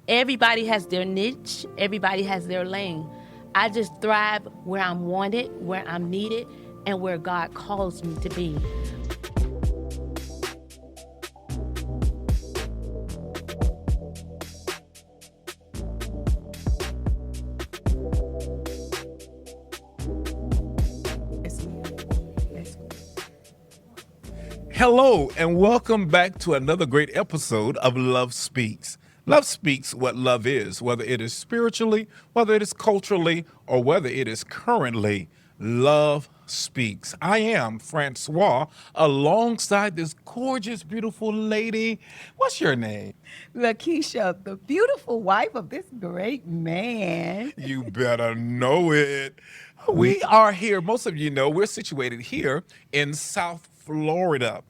Everybody has their niche. Everybody has their lane. I just thrive where I'm wanted, where I'm needed, and where God calls me to be. Hello, and welcome back to another great episode of Love Speaks. Love speaks what love is, whether it is spiritually, whether it is culturally, or whether it is currently. Love speaks. I am Francois, alongside this gorgeous, beautiful lady. What's your name? LaKisha, the beautiful wife of this great man. You better know it. We are here, most of you know, we're situated here in South Florida,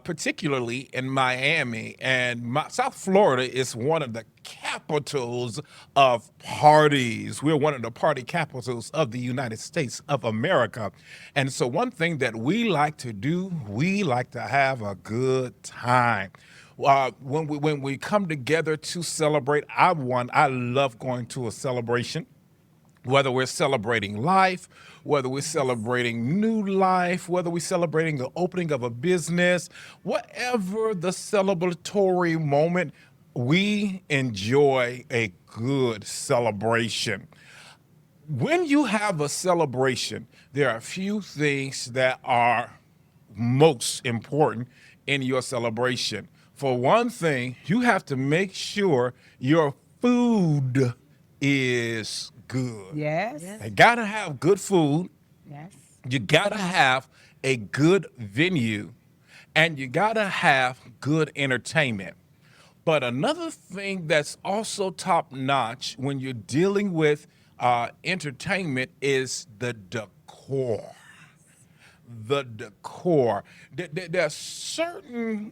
particularly in Miami. And South Florida is one of the capitals of parties. We're one of the party capitals of the United States of America. And so one thing that we like to do, we like to have a good time. When we come together to celebrate, I love going to a celebration. Whether we're celebrating life, whether we're celebrating new life, whether we're celebrating the opening of a business, whatever the celebratory moment, we enjoy a good celebration. When you have a celebration, there are a few things that are most important in your celebration. For one thing, you have to make sure your food is good. Yes. You gotta have good food. Yes. You gotta have a good venue, and you gotta have good entertainment. But another thing that's also top notch when you're dealing with entertainment is the decor. The decor. There are certain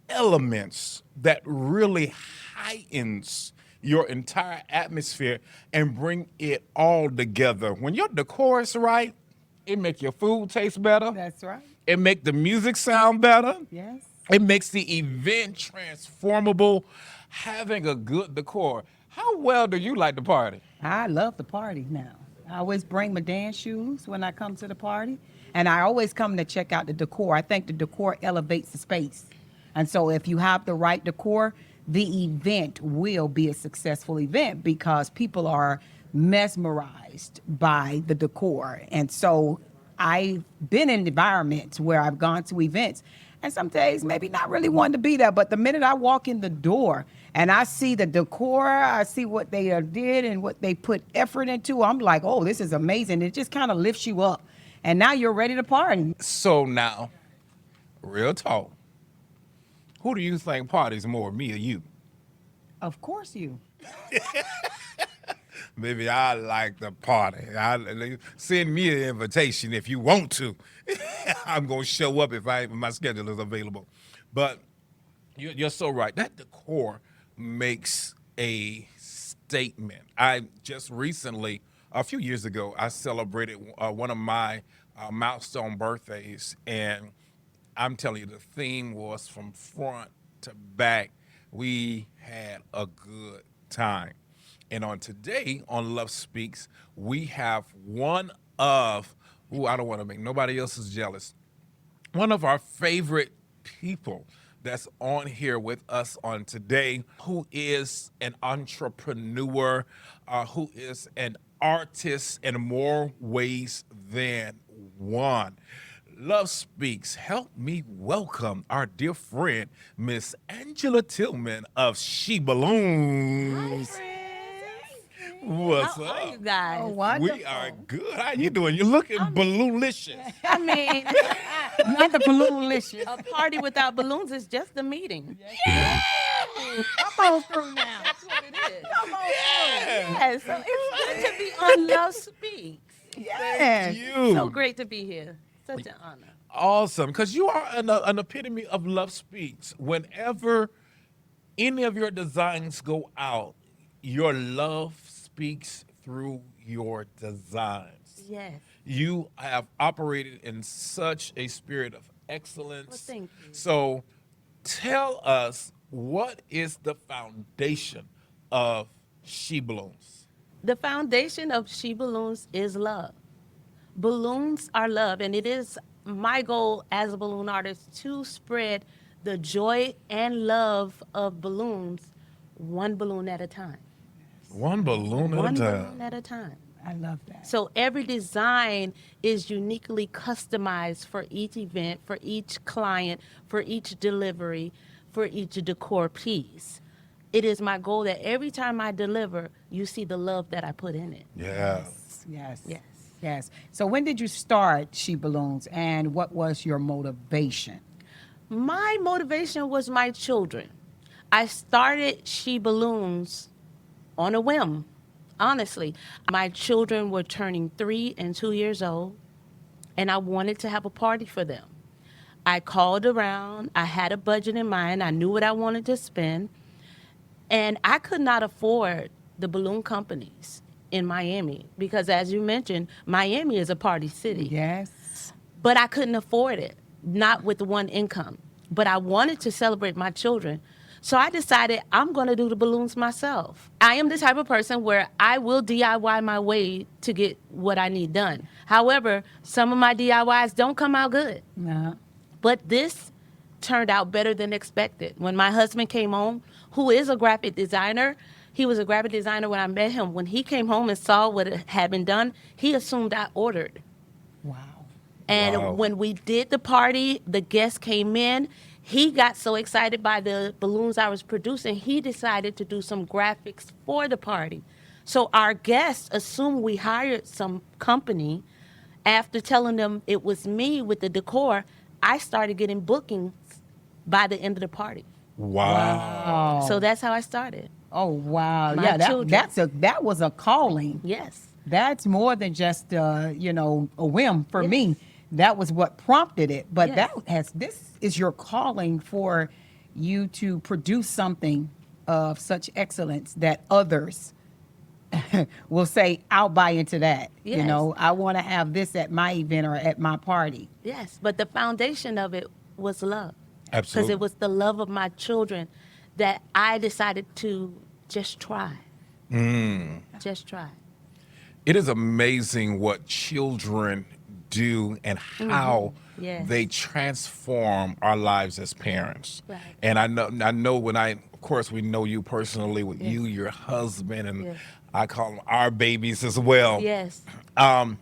elements that really heightens your entire atmosphere and bring it all together. When your decor is right, it makes your food taste better. That's right. It makes the music sound better. Yes. It makes the event transformable. Having a good decor. How well do you like to party? I love the party now. I always bring my dance shoes when I come to the party. And I always come to check out the decor. I think the decor elevates the space. And so if you have the right decor, the event will be a successful event because people are mesmerized by the decor. And so I've been in environments where I've gone to events and some days maybe not really wanting to be there, but the minute I walk in the door and I see the decor, I see what they did and what they put effort into, I'm like, oh, this is amazing. It just kind of lifts you up. And now you're ready to party. So now, real talk. Who do you think parties more, me or you? Of course you. Maybe I like the party. Send me an invitation if you want to. I'm gonna show up if my schedule is available. But you're so right. That decor makes a statement. I just recently, a few years ago, I celebrated one of my milestone birthdays, and I'm telling you, the theme was from front to back. We had a good time. And on today, on Love Speaks, we have one of, I don't want to make nobody else's jealous, one of our favorite people that's on here with us on today, who is an entrepreneur, who is an artist in more ways than one. Love Speaks. Help me welcome our dear friend, Miss Angela Tillman of She Balloons. What's How up? are you guys? Oh, wonderful. We are good. How you doing? You're looking balloonlicious. I mean, Not the balloonlicious. a party without balloons is just a meeting. Come on through now. That's what it is. Come on Yeah, so it's good to be on Love Speaks. through. Yes. You. So great to be here. Such an honor. Awesome, because you are an epitome of Love Speaks. Whenever any of your designs go out, your love speaks through your designs. Yes. You have operated in such a spirit of excellence. Well, thank you. So tell us, what is the foundation of She Balloons? The foundation of She Balloons is love. Balloons are love, and it is my goal as a balloon artist to spread the joy and love of balloons one balloon at a time. One balloon at One a balloon time. at a time. I love that. So every design is uniquely customized for each event, for each client, for each delivery, for each decor piece. It is my goal that every time I deliver, you see the love that I put in it. Yeah. Yes. Yes. Yes. So when did you start She Balloons, and what was your motivation? My motivation was my children. I started She Balloons on a whim, honestly. My children were turning 3 and 2 years old, and I wanted to have a party for them. I called around, I had a budget in mind, I knew what I wanted to spend, and I could not afford the balloon companies in Miami because, as you mentioned, Miami is a party city. Yes. But I couldn't afford it, not with one income. But I wanted to celebrate my children. So I decided I'm going to do the balloons myself. I am the type of person where I will DIY my way to get what I need done. However, some of my DIYs don't come out good. No. But this turned out better than expected. When my husband came home, who is a graphic designer, he was a graphic designer when I met him. When he came home and saw what had been done, he assumed I ordered. Wow. And Wow. when we did the party, the guests came in. He got so excited by the balloons I was producing, he decided to do some graphics for the party. So our guests assumed we hired some company. After telling them it was me with the decor, I started getting bookings by the end of the party. Wow. Oh. So that's how I started. Oh wow. My Yeah, children. that was a calling. Yes. That's more than just a whim for Yes. me. That was what prompted it. But Yes. this is your calling for you to produce something of such excellence that others will say, I'll buy into that. You Yes. know, I want to have this at my event or at my party. Yes. But the foundation of it was love. Because Absolutely. it was the love of my children that I decided to just try. Just try. It is amazing what children do and how Yes. they transform our lives as parents. Right. And I know when of course, we know you personally with you, your husband, and Yes. I call them our babies as well. Yes. And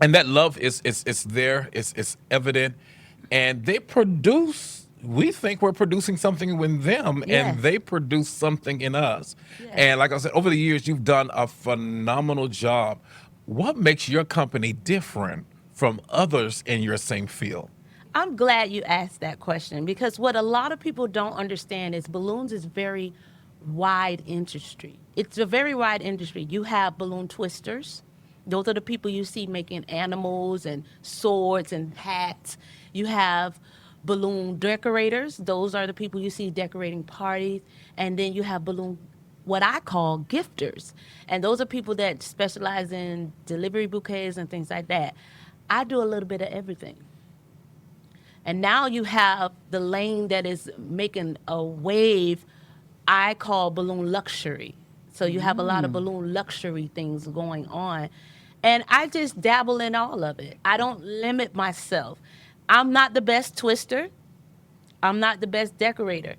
that love is there, it's evident, and they produce. We think we're producing something with them, Yes. and they produce something in us. Yes. And like I said, over the years, you've done a phenomenal job. What makes your company different from others in your same field? I'm glad you asked that question because what a lot of people don't understand is balloons is very wide industry. It's a very wide industry. You have balloon twisters. Those are the people you see making animals and swords and hats. You have balloon decorators. Those are the people you see decorating parties. And then you have balloon, what I call gifters. And those are people that specialize in delivery bouquets and things like that. I do a little bit of everything. And now you have the lane that is making a wave I call balloon luxury. So you have a lot of balloon luxury things going on. And I just dabble in all of it. I don't limit myself. I'm not the best twister. I'm not the best decorator.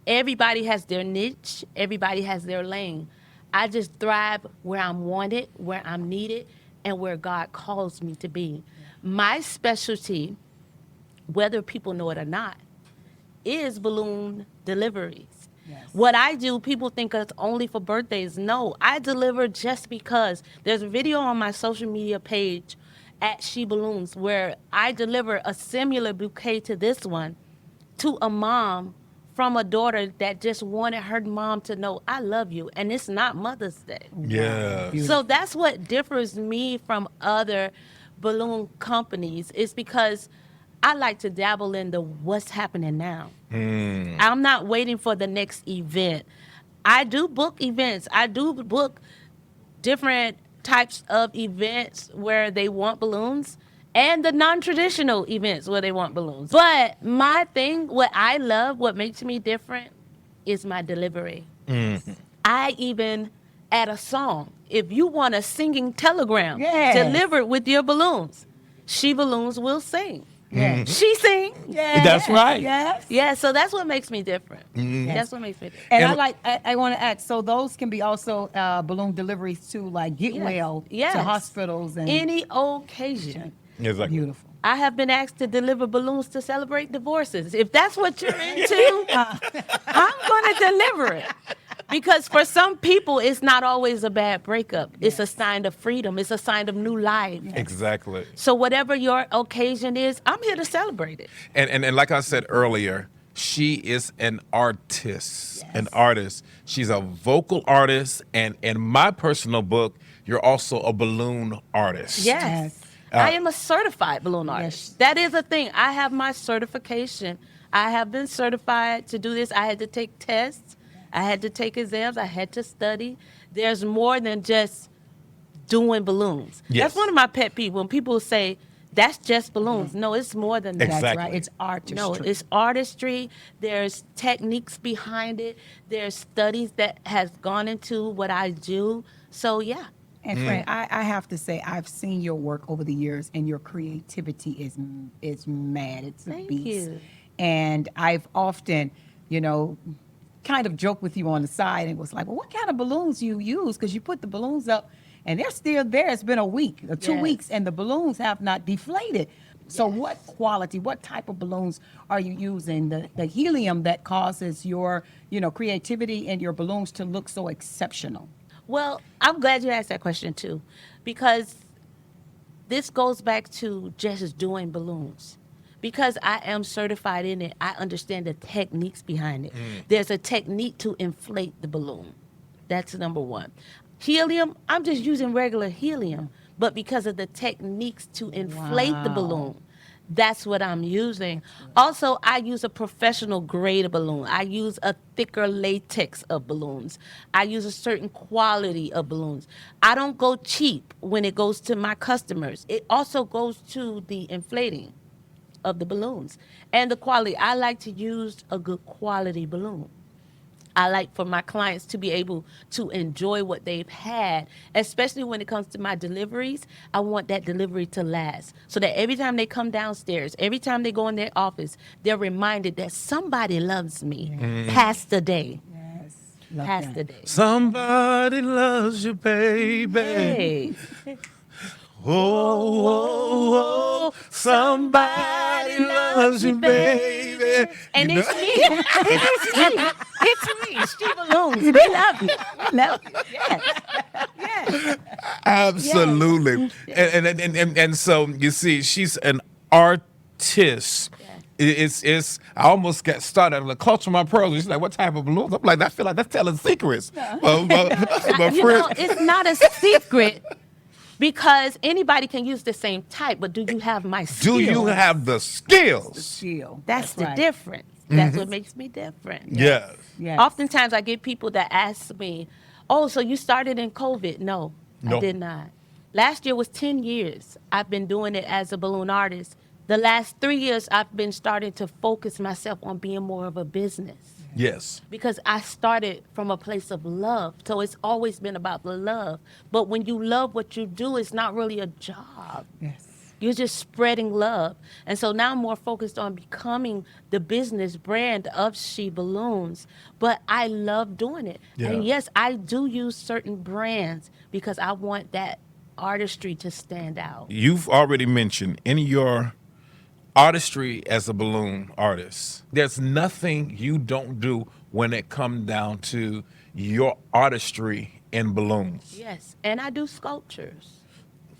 Everybody has their niche. Everybody has their lane. I just thrive where I'm wanted, where I'm needed, and where God calls me to be. My specialty, whether people know it or not, is balloon deliveries. Yes. What I do, people think it's only for birthdays. No, I deliver just because. There's a video on my social media page at She Balloons where I deliver a similar bouquet to this one to a mom from a daughter that just wanted her mom to know, I love you. And it's not Mother's Day. Yeah. So that's what differs me from other balloon companies is because I like to dabble in the what's happening now. I'm not waiting for the next event. I do book events. I do book different types of events where they want balloons and the non-traditional events where they want balloons. But my thing, what I love, what makes me different is my delivery. I even add a song. If you want a singing telegram Yes. delivered with your balloons, She Balloons will sing. Yeah. She sing. Yeah. That's right. Yes. Yeah, so that's what makes me different. That's what makes me different. And I want to ask, so those can be also balloon deliveries to like Get Yes. Well, Yes. to hospitals and Any occasion. Exactly. beautiful. I have been asked to deliver balloons to celebrate divorces. If that's what you're into, I'm going to deliver it. Because for some people, it's not always a bad breakup. It's a sign of freedom. It's a sign of new life. Exactly. So whatever your occasion is, I'm here to celebrate it. And like I said earlier, she is an artist, an artist. She's a vocal artist, and in my personal book, you're also a balloon artist. Yes. I am a certified balloon artist. Yes. That is a thing. I have my certification. I have been certified to do this. I had to take tests. I had to take exams. I had to study. There's more than just doing balloons. Yes. That's one of my pet peeves when people say, that's just balloons. No, it's more than that. Exactly. That's right. It's artistry. No, it's artistry. There's techniques behind it. There's studies that has gone into what I do. So, yeah. And Fran, I have to say, I've seen your work over the years, and your creativity is mad. It's a Thank beast. you. And I've often, kind of joked with you on the side and was like, well, what kind of balloons you use? Because you put the balloons up, and they're still there. It's been a week or 2 Yes. weeks, and the balloons have not deflated. So what quality, what type of balloons are you using? The helium that causes your, creativity and your balloons to look so exceptional. Well, I'm glad you asked that question too, because this goes back to just doing balloons. Because I am certified in it, I understand the techniques behind it. There's a technique to inflate the balloon. That's number one. Helium, I'm just using regular helium, but because of the techniques to inflate the Wow. balloon, that's what I'm using. Also, I use a professional grade of balloon. I use a thicker latex of balloons. I use a certain quality of balloons. I don't go cheap when it goes to my customers. It also goes to the inflating of the balloons and the quality. I like to use a good quality balloon. I like for my clients to be able to enjoy what they've had, especially when it comes to my deliveries. I want that delivery to last so that every time they come downstairs, every time they go in their office, they're reminded that somebody loves me past the day. Yes. Love Past that. the day. Somebody loves you, baby. Hey. Oh, somebody loves you, baby. And You it's know? me. It's me. It's me. She Balloons. We love you. We love you. Yes. Yes. Absolutely. And so you see, she's an artist. It's I almost got started on the culture of my pearls. She's like, what type of balloons? I'm like, I feel like that's telling secrets. But You know, it's not a secret because anybody can use the same type, but do you have my skill? do you have the skills? Skill. That's the right. difference. That's what makes me different. Yes. Yes. Oftentimes I get people that ask me, oh, so you started in COVID? No, No. I did not. Last year was 10 years. I've been doing it as a balloon artist. The last 3 years, I've been starting to focus myself on being more of a business Yes. because I started from a place of love. So it's always been about the love. But when you love what you do, it's not really a job. Yes. You're just spreading love. And so now I'm more focused on becoming the business brand of She Balloons. But I love doing it. Yeah. And yes, I do use certain brands because I want that artistry to stand out. You've already mentioned in your artistry as a balloon artist, there's nothing you don't do when it comes down to your artistry in balloons. Yes. And I do sculptures.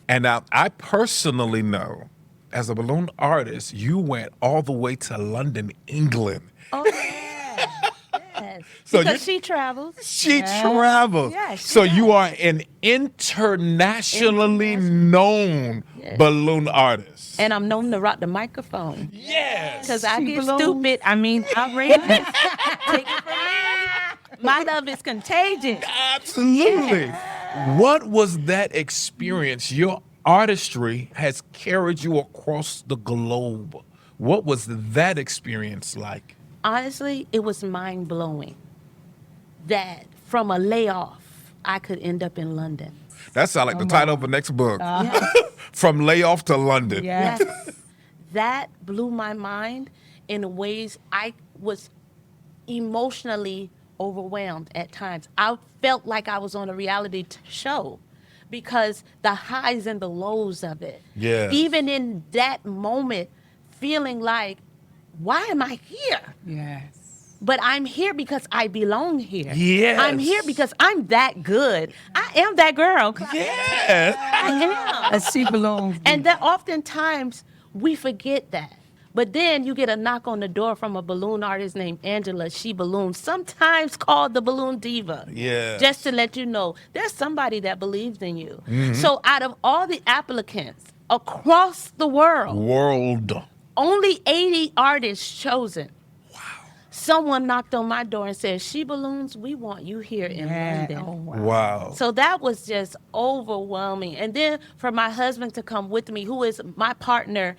And now I personally know, as a balloon artist, you went all the way to London, England. Oh, yeah. Yes. So because you- she travels. She travels. Yeah, she so you does. are an internationally known Yes. balloon artist. And I'm known to rock the microphone. Yes. Because I She get Balloons. stupid. I mean, outrageous. Take it from me. My love is contagious. Absolutely. What was that experience? Your artistry has carried you across the globe. What was that experience like? Honestly, it was mind blowing that from a layoff, I could end up in London. That sounds like the title of the next book. Yes. From layoff to London. Yes. Yes. That blew my mind in ways I was emotionally overwhelmed at times. I felt like I was on a reality show because the highs and the lows of it. Yes. Even in that moment, feeling like, why am I here? Yes. But I'm here because I belong here. Yes. I'm here because I'm that good. I am that girl. Yes. I am. As she belongs. And that oftentimes we forget that. But then you get a knock on the door from a balloon artist named Angela. She balloons, sometimes called the Balloon Diva. Yes. Just to let you know, there's somebody that believes in you. So out of all the applicants across the world, only 80 artists chosen. Wow. Someone knocked on my door and said, She Balloons, we want you here in London. Oh, wow. Wow. So that was just overwhelming. And then for my husband to come with me, who is my partner,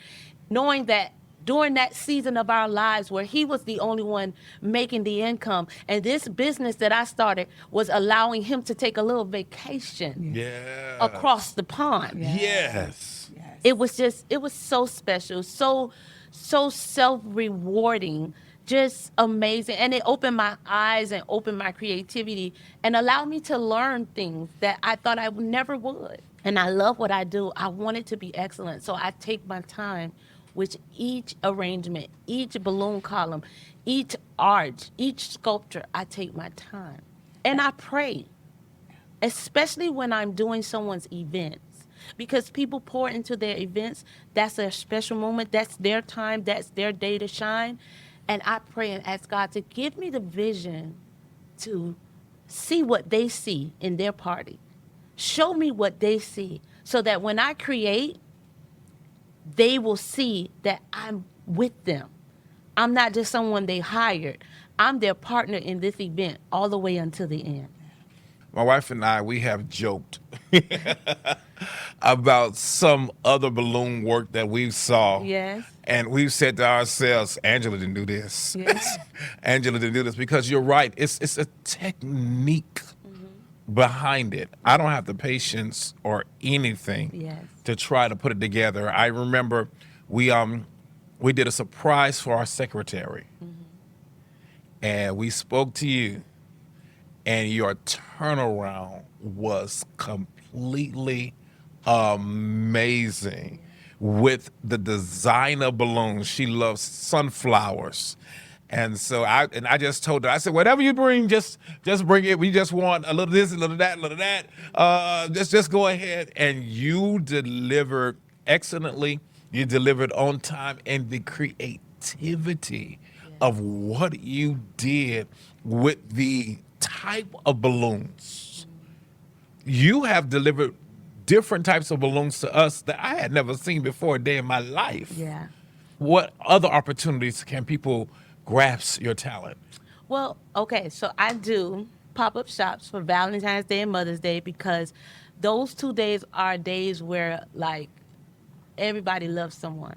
knowing that during that season of our lives where he was the only one making the income, and this business that I started was allowing him to take a little vacation Yeah. across the pond. Yes. It was so special, so self-rewarding, just amazing. And it opened my eyes and opened my creativity and allowed me to learn things that I thought I never would. And I love what I do. I want it to be excellent. So I take my time with each arrangement, each balloon column, each arch, each sculpture. I take my time. And I pray, especially when I'm doing someone's events. Because people pour into their events, that's their special moment, that's their time, that's their day to shine. And I pray and ask God to give me the vision to see what they see in their party. Show me what they see so that when I create, they will see that I'm with them. I'm not just someone they hired. I'm their partner in this event all the way until the end. My wife and I, we have joked about some other balloon work that we saw. Yes. And we've said to ourselves, Angela didn't do this. Yes. Angela didn't do this, because you're right. It's a technique behind it. I don't have the patience or anything Yes. to try to put it together. I remember we did a surprise for our secretary, and we spoke to you, and your turnaround was completely amazing with the designer balloons. She loves sunflowers. And so I just told her, I said, whatever you bring, just bring it. We just want a little this, a little that, a little that. Just go ahead. And you delivered excellently. You delivered on time, and the creativity of what you did with the type of balloons. You have delivered different types of balloons to us that I had never seen before a day in my life. Yeah. What other opportunities can people grasp your talent? Well, okay, so I do pop-up shops for Valentine's Day and Mother's Day because those 2 days are days where, like, everybody loves someone.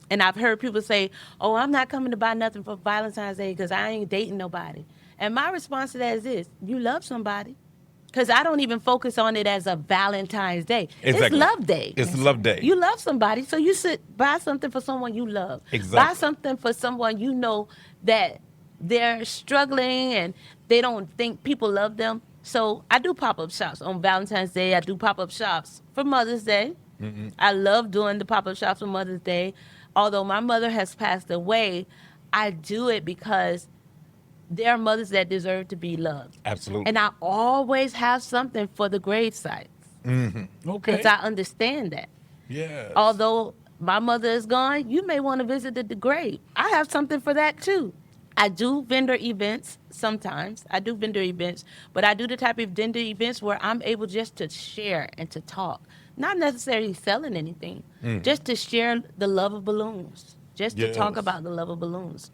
And I've heard people say, oh, I'm not coming to buy nothing for Valentine's Day because I ain't dating nobody. And my response to that is this: you love somebody. Because I don't even focus on it as a Valentine's Day. Exactly. It's love day. It's love day. You love somebody, so you should buy something for someone you love. Exactly. Buy something for someone you know that they're struggling and they don't think people love them. So I do pop-up shops on Valentine's Day. I do pop-up shops for Mother's Day. I love doing the pop-up shops for Mother's Day. Although my mother has passed away, I do it because there are mothers that deserve to be loved. Absolutely. And I always have something for the grave sites. Okay. Because I understand that. Yes. Although my mother is gone, you may want to visit the grave. I have something for that too. I do vendor events sometimes. I do vendor events, but I do the type of vendor events where I'm able just to share and to talk. Not necessarily selling anything, just to share the love of balloons, just to talk Yes. about the love of balloons.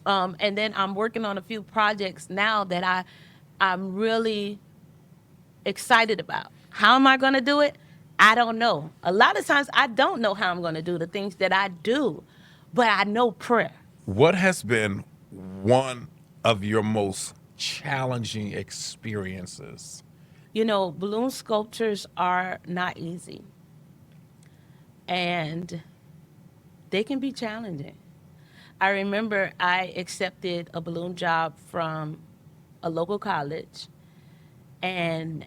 And then I'm working on a few projects now that I'm really excited about. How am I going to do it? I don't know. A lot of times I don't know how I'm going to do the things that I do, but I know prayer. What has been one of your most challenging experiences? You know, balloon sculptures are not easy, and they can be challenging. I remember I accepted a balloon job from a local college, and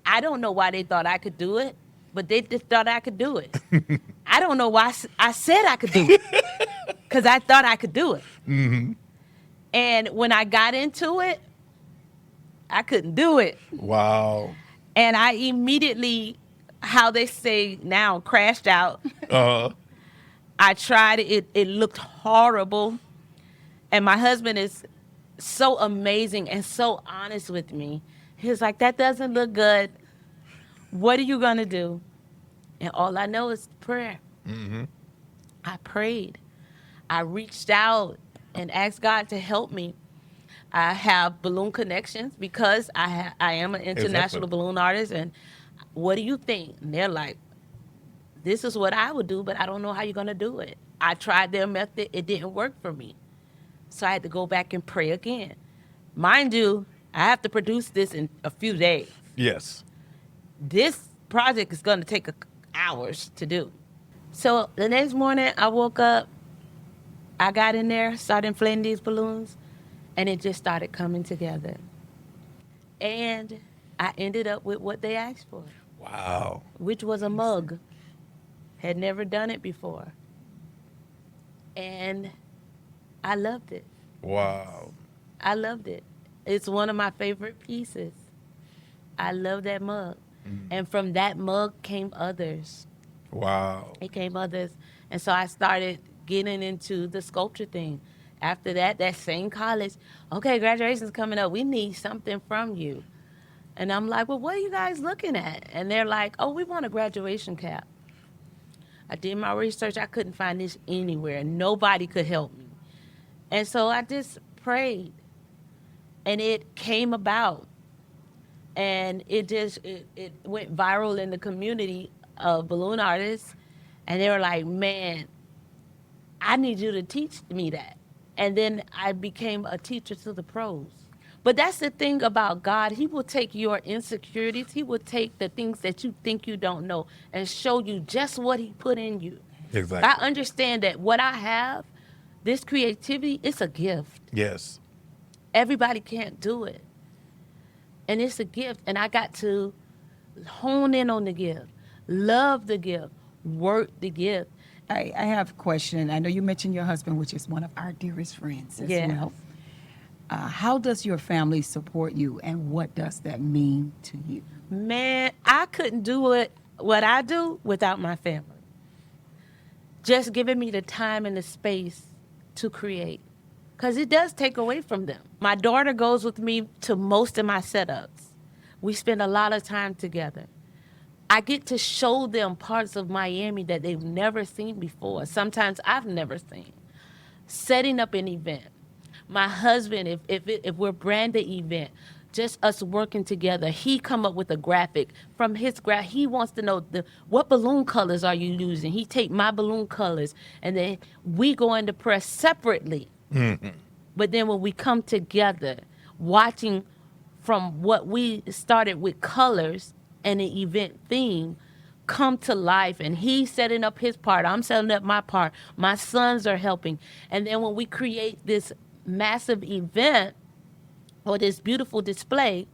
I don't know why they thought I could do it, but they just thought I could do it. I don't know why I said I could do it, because I thought I could do it. And when I got into it, I couldn't do it. Wow. And I immediately, how they say now, crashed out. Uh, I tried it. It looked horrible. And my husband is so amazing and so honest with me. He was like, that doesn't look good. What are you going to do? And all I know is prayer. I prayed. I reached out and asked God to help me. I have balloon connections because I am an international Exactly. balloon artist. And what do you think? And they're like, this is what I would do, but I don't know how you're going to do it. I tried their method. It didn't work for me. So I had to go back and pray again. Mind you, I have to produce this in a few days. yes. This project is going to take hours to do. So the next morning, I woke up, I got in there, started inflating these balloons, and it just started coming together. And I ended up with what they asked for, Wow. which was a mug. Had never done it before. And I loved it. Wow. I loved it. It's one of my favorite pieces. I love that mug. And from that mug came others. Wow. It came others. And so I started getting into the sculpture thing. After that, that same college, okay, graduation's coming up. We need something from you. And I'm like, well, what are you guys looking at? And they're like, oh, we want a graduation cap. I did my research. I couldn't find this anywhere. Nobody could help me. And so I just prayed. And it came about. And it went viral in the community of balloon artists. And they were like, man, I need you to teach me that. And then I became a teacher to the pros. But that's the thing about God. He will take your insecurities. He will take the things that you think you don't know and show you just what he put in you. Exactly. I understand that what I have, this creativity, it's a gift. Yes. Everybody can't do it. And it's a gift. And I got to hone in on the gift, love the gift, work the gift. I have a question. I know you mentioned your husband, which is one of our dearest friends as Yes. well. How does your family support you, and what does that mean to you? Man, I couldn't do what I do without my family. Just giving me the time and the space to create. Because it does take away from them. My daughter goes with me to most of my setups. We spend a lot of time together. I get to show them parts of Miami that they've never seen before. Sometimes I've never seen. Setting up an event. My husband, if we're branding an event, just us working together, he come up with a graphic. From his he wants to know what balloon colors are you using. He take my balloon colors, and then we go into press separately. But then when we come together, watching from what we started with colors and an event theme come to life, and he's setting up his part, I'm setting up my part, my sons are helping. And then when we create this massive event or this beautiful display,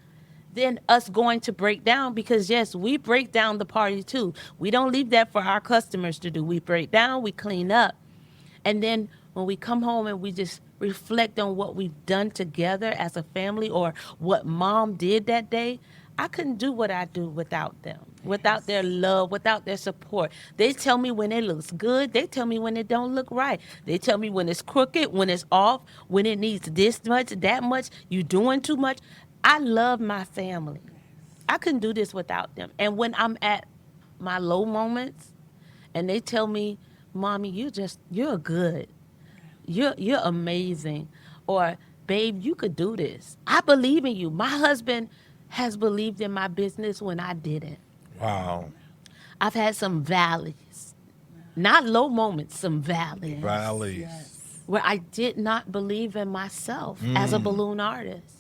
then us going to break down, because yes, we break down the party too. We don't leave that for our customers to do. We break down, we clean up. And then when we come home and we just reflect on what we've done together as a family, or what mom did that day, I couldn't do what I do without them, without their love, without their support. They tell me when it looks good. They tell me when it don't look right. They tell me when it's crooked, when it's off, when it needs this much, that much, you doing too much. I love my family. I couldn't do this without them. And when I'm at my low moments and they tell me, Mommy, you're good. You're amazing. Or, babe, you could do this. I believe in you. My husband has believed in my business when I didn't. Wow. I've had some valleys, not low moments, some valleys, Valleys. where I did not believe in myself as a balloon artist.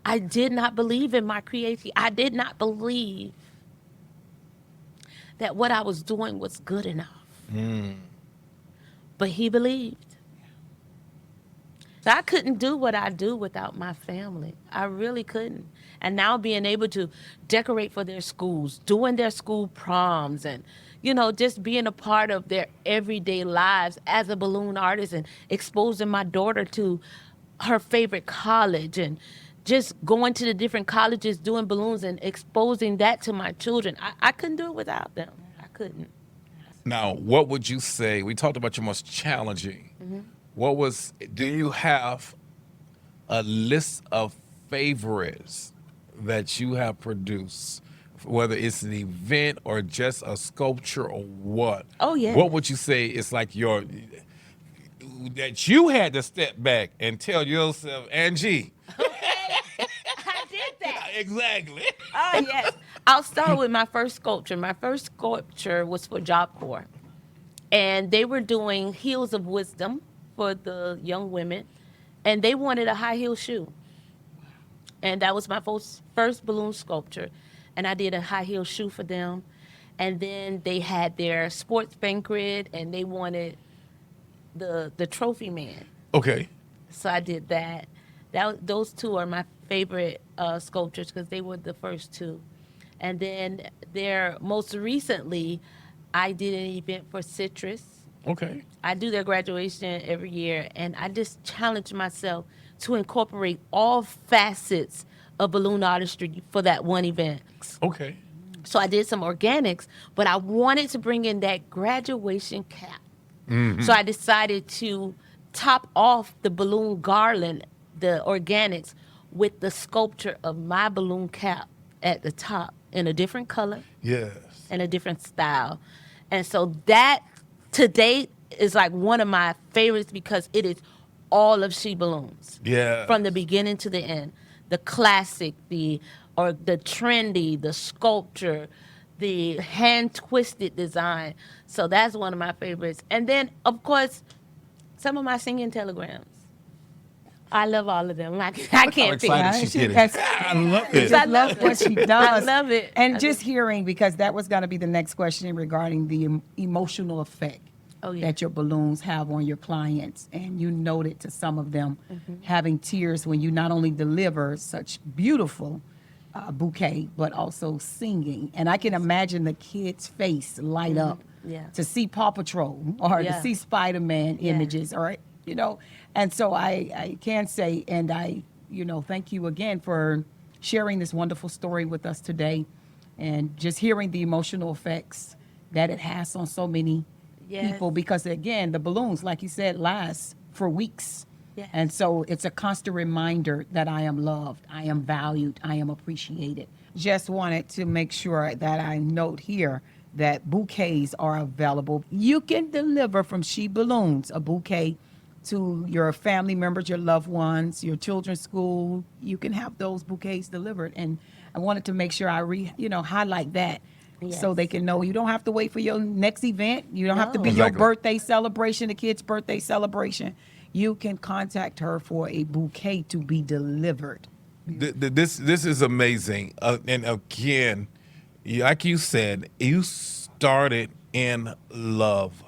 I did not believe in my creativity. I did not believe that what I was doing was good enough. But he believed. So I couldn't do what I do without my family. I really couldn't. And now being able to decorate for their schools, doing their school proms, and, just being a part of their everyday lives as a balloon artist, and exposing my daughter to her favorite college, and just going to the different colleges doing balloons and exposing that to my children. I couldn't do it without them. I couldn't. Now, what would you say? We talked about your most challenging. Do you have a list of favorites that you have produced, whether it's an event or just a sculpture or what? Oh, yeah. What would you say is like that you had to step back and tell yourself, Angie? I did that. Exactly. Oh, yes. I'll start with my first sculpture. My first sculpture was for Job Corps. And they were doing Heels of Wisdom for the young women. And they wanted a high heel shoe. And that was my first balloon sculpture. And I did a high heel shoe for them. And then they had their sports banquet, and they wanted the trophy man. Okay. So I did that. Those two are my favorite sculptures because they were the first two. And then most recently, I did an event for Citrus. Okay. I do their graduation every year, and I just challenge myself to incorporate all facets of balloon artistry for that one event. Okay. So I did some organics, but I wanted to bring in that graduation cap. So I decided to top off the balloon garland, the organics, with the sculpture of my balloon cap at the top in a different color. Yes. And a different style. And so that to date is like one of my favorites because it is all of She Balloons. Yeah. From the beginning to the end. The classic, the trendy, the sculpture, the hand-twisted design. So that's one of my favorites. And then, of course, some of my singing telegrams. I love all of them. I can't pick. Excited she did it. I love it. I love what she does. I love it. And just hearing, because that was going to be the next question regarding the emotional effect that your balloons have on your clients. And you noted to some of them having tears when you not only deliver such beautiful bouquet, but also singing. And I can imagine the kid's face light up to see Paw Patrol or to see Spider-Man images or, and so I can say, and I, thank you again for sharing this wonderful story with us today and just hearing the emotional effects that it has on so many people. Because again, the balloons, like you said, last for weeks. Yes. And so it's a constant reminder that I am loved, I am valued, I am appreciated. Just wanted to make sure that I note here that bouquets are available. You can deliver from She Balloons a bouquet to your family members, your loved ones, your children's school. You can have those bouquets delivered. And I wanted to make sure I highlight that. Yes. So they can know you don't have to wait for your next event. You don't have to be your birthday celebration, the kid's birthday celebration. You can contact her for a bouquet to be delivered. This is amazing. And again, like you said, you started in love.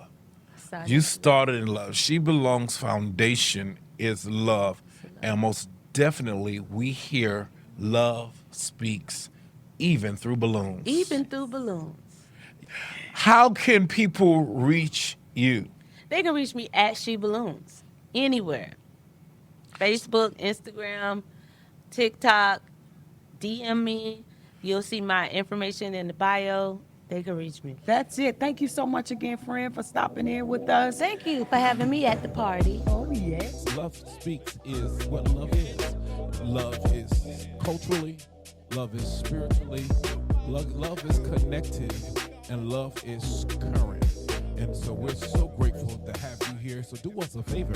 You started in love. She Belongs Foundation is love. And most definitely, we hear love speaks even through balloons. Even through balloons. How can people reach you? They can reach me at She Balloons. Anywhere. Facebook, Instagram, TikTok, DM me. You'll see my information in the bio. They can reach me. That's it. Thank you so much again, friend, for stopping in with us. Thank you for having me at the party. Oh, yes. Love Speaks is what love is. Love is culturally, love is spiritually, love is connected, and love is current. And so we're so grateful to have you here. So do us a favor,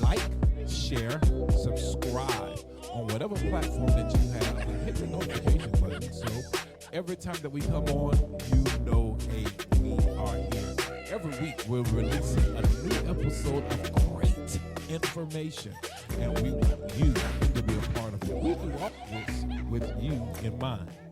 like, share, subscribe on whatever platform that you have, and hit the notification button. So every time that we come on, hey, we are here. Every week we're releasing a new episode of great information, and we want you to be a part of it. We brought this with you in mind.